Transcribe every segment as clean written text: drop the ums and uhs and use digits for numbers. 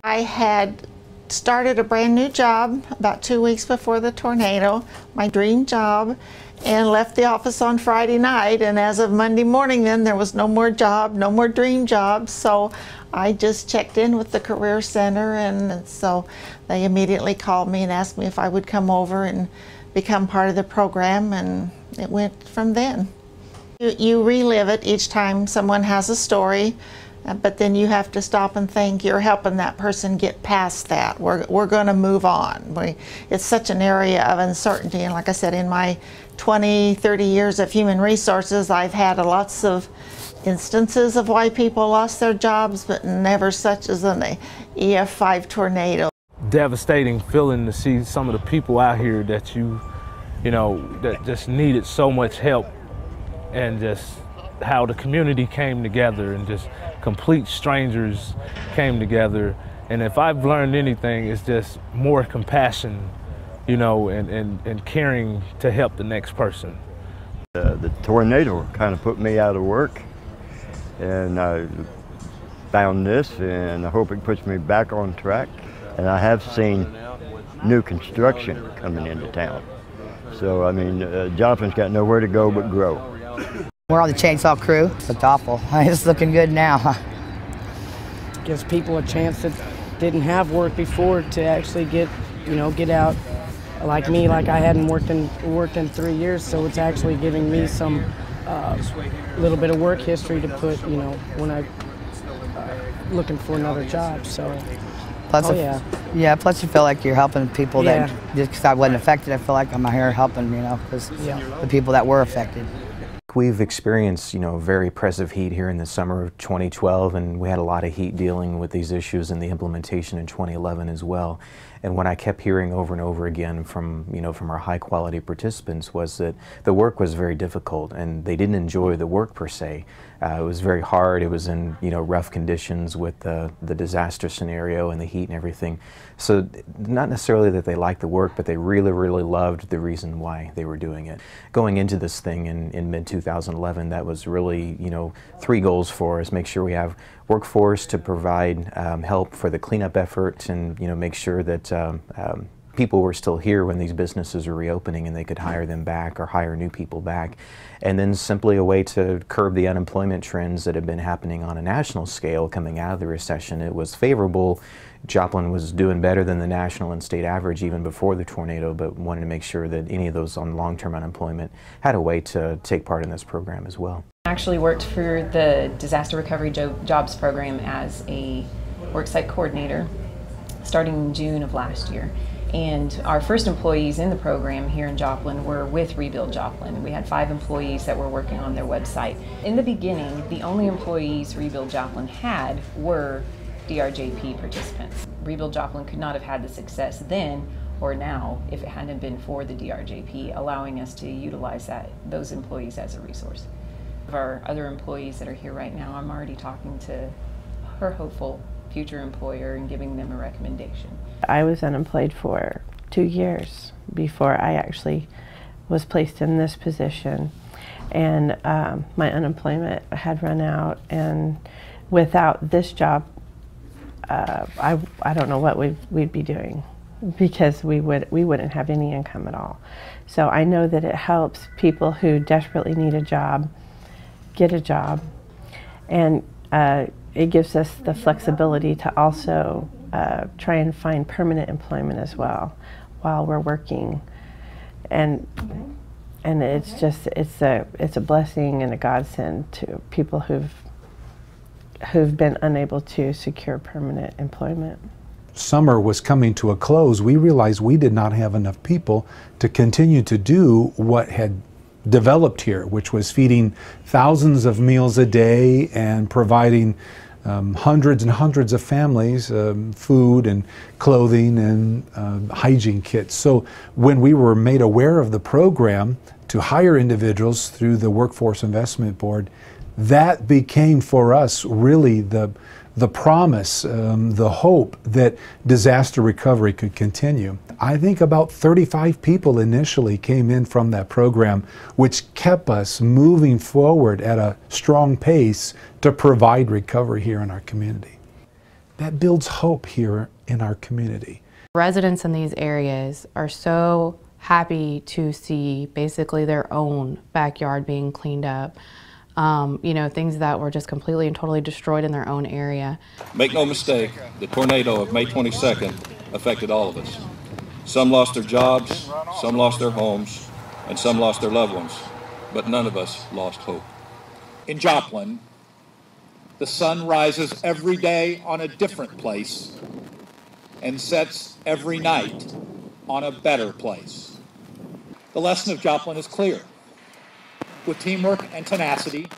I had started a brand new job about 2 weeks before the tornado, my dream job, and left the office on Friday night, and as of Monday morning then there was no more job, no more dream job, so I just checked in with the Career Center, and so they immediately called me and asked me if I would come over and become part of the program, and it went from then. You relive it each time someone has a story, but then you have to stop and think you're helping that person get past that. We're going to move on. It's such an area of uncertainty, and like I said, in my 20, 30 years of human resources, I've had lots of instances of why people lost their jobs, but never such as an EF5 tornado. Devastating feeling to see some of the people out here that that just needed so much help, and just how the community came together and just complete strangers came together. And if I've learned anything, it's just more compassion, and caring to help the next person. The tornado kind of put me out of work, and I found this, and I hope it puts me back on track. And I have seen new construction coming into town. So, I mean, Joplin's got nowhere to go but grow. We're on the chainsaw crew. It looked awful. It's looking good now. Gives people a chance that didn't have work before to actually get out. Like me, like I hadn't worked in 3 years, so it's actually giving me some little bit of work history to put, when I'm looking for another job. So. Plus, plus you feel like you're helping people that, just because I wasn't affected, I feel like I'm out here helping, because the people that were affected. We've experienced, very oppressive heat here in the summer of 2012, and we had a lot of heat dealing with these issues in the implementation in 2011 as well. And what I kept hearing over and over again from, from our high quality participants was that the work was very difficult and they didn't enjoy the work per se. It was very hard. It was in, rough conditions with the disaster scenario and the heat and everything. So not necessarily that they liked the work, but they really, really loved the reason why they were doing it. Going into this thing in mid-2011, that was really, 3 goals for us. Make sure we have workforce to provide help for the cleanup effort, and make sure that people were still here when these businesses are reopening and they could hire them back or hire new people back. And then simply a way to curb the unemployment trends that have been happening on a national scale coming out of the recession. It was favorable. Joplin was doing better than the national and state average even before the tornado, but wanted to make sure that any of those on long-term unemployment had a way to take part in this program as well. I actually worked for the Disaster Recovery Jobs program as a worksite coordinator starting in June of last year. And our first employees in the program here in Joplin were with Rebuild Joplin. We had 5 employees that were working on their website. In the beginning, the only employees Rebuild Joplin had were DRJP participants. Rebuild Joplin could not have had the success then or now if it hadn't been for the DRJP, allowing us to utilize those employees as a resource. Of our other employees that are here right now, I'm already talking to her hopeful future employer and giving them a recommendation. I was unemployed for 2 years before I actually was placed in this position, and my unemployment had run out, and without this job I don't know what we'd be doing, because we wouldn't have any income at all. So I know that it helps people who desperately need a job get a job, and it gives us the flexibility to also try and find permanent employment as well while we're working, and it's just it's a blessing and a godsend to people who've been unable to secure permanent employment. Summer was coming to a close. We realized we did not have enough people to continue to do what had developed here, which was feeding thousands of meals a day and providing hundreds and hundreds of families food and clothing and hygiene kits. So when we were made aware of the program to hire individuals through the Workforce Investment Board, that became for us really the promise, the hope that disaster recovery could continue. I think about 35 people initially came in from that program, which kept us moving forward at a strong pace to provide recovery here in our community. that builds hope here in our community. Residents in these areas are so happy to see basically their own backyard being cleaned up. You know, things that were just completely and totally destroyed in their own area. Make no mistake, the tornado of May 22nd affected all of us. Some lost their jobs, some lost their homes, and some lost their loved ones, but none of us lost hope. In Joplin, the sun rises every day on a different place and sets every night on a better place. The lesson of Joplin is clear. With teamwork and tenacity,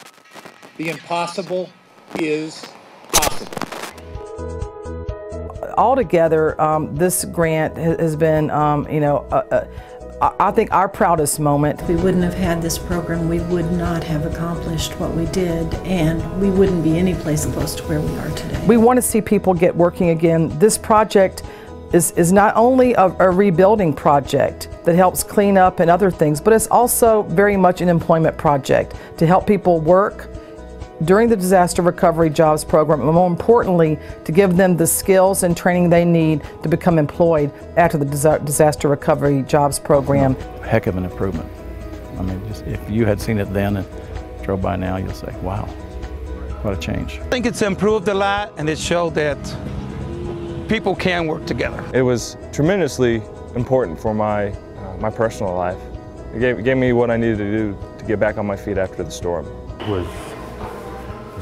the impossible is possible. Altogether, this grant has been, you know, I think our proudest moment. If we wouldn't have had this program, we would not have accomplished what we did, and we wouldn't be any place close to where we are today. We want to see people get working again. This project is not only a rebuilding project that helps clean up and other things, but it's also very much an employment project to help people work during the Disaster Recovery Jobs Program, and more importantly, to give them the skills and training they need to become employed after the Disaster Recovery Jobs Program. Heck of an improvement. I mean, just if you had seen it then and drove by now, you'll say, wow, what a change. I think it's improved a lot, and it showed that people can work together. It was tremendously important for my personal life. It gave me what I needed to do to get back on my feet after the storm. It was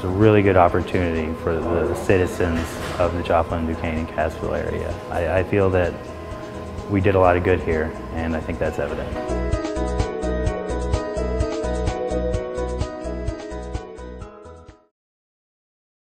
a really good opportunity for the citizens of the Joplin, Duquesne, and Cassville area. I feel that we did a lot of good here, and I think that's evident.